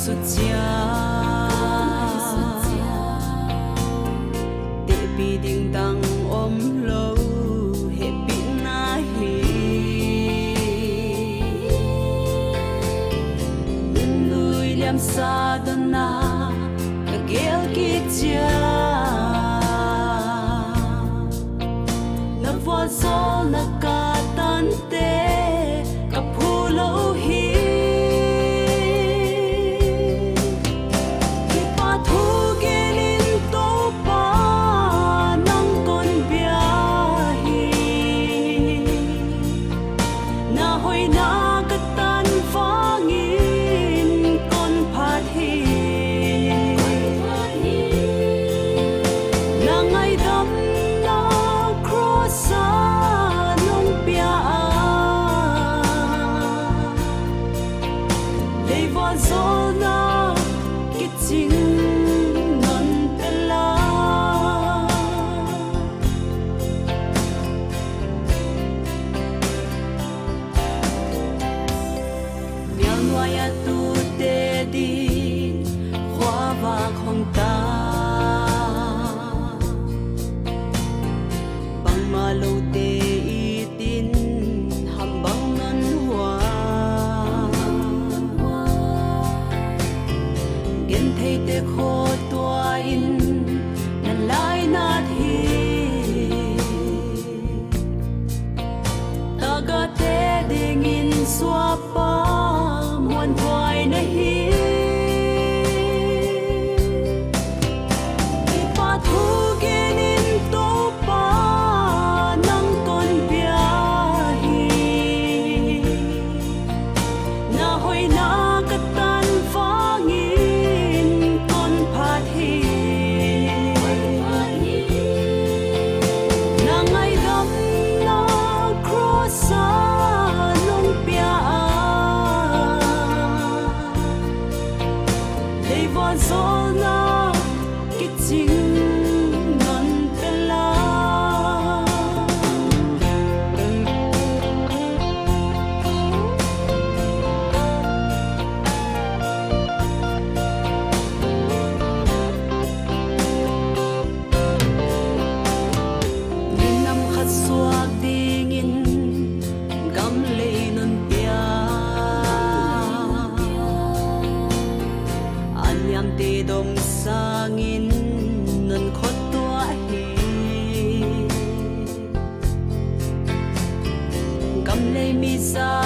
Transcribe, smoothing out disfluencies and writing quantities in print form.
xuất gia để bị đình tăng ôm lâu hệ bị na hi nên nuôi liam sa đơn na cả ghé kia cha na vua gió na cả tan tê cả phù lâu hi khô tua in nan lai na thi ta ga te ding in xóa pa muôn thoại na hi pa thu gen in to pa nang con bia hi na hoi na ka tan fa ngi gió na cái chính non ta la min nam khát suak ding in gam le non pia anyam te dom sangin nan khot tua hi gam le mi sa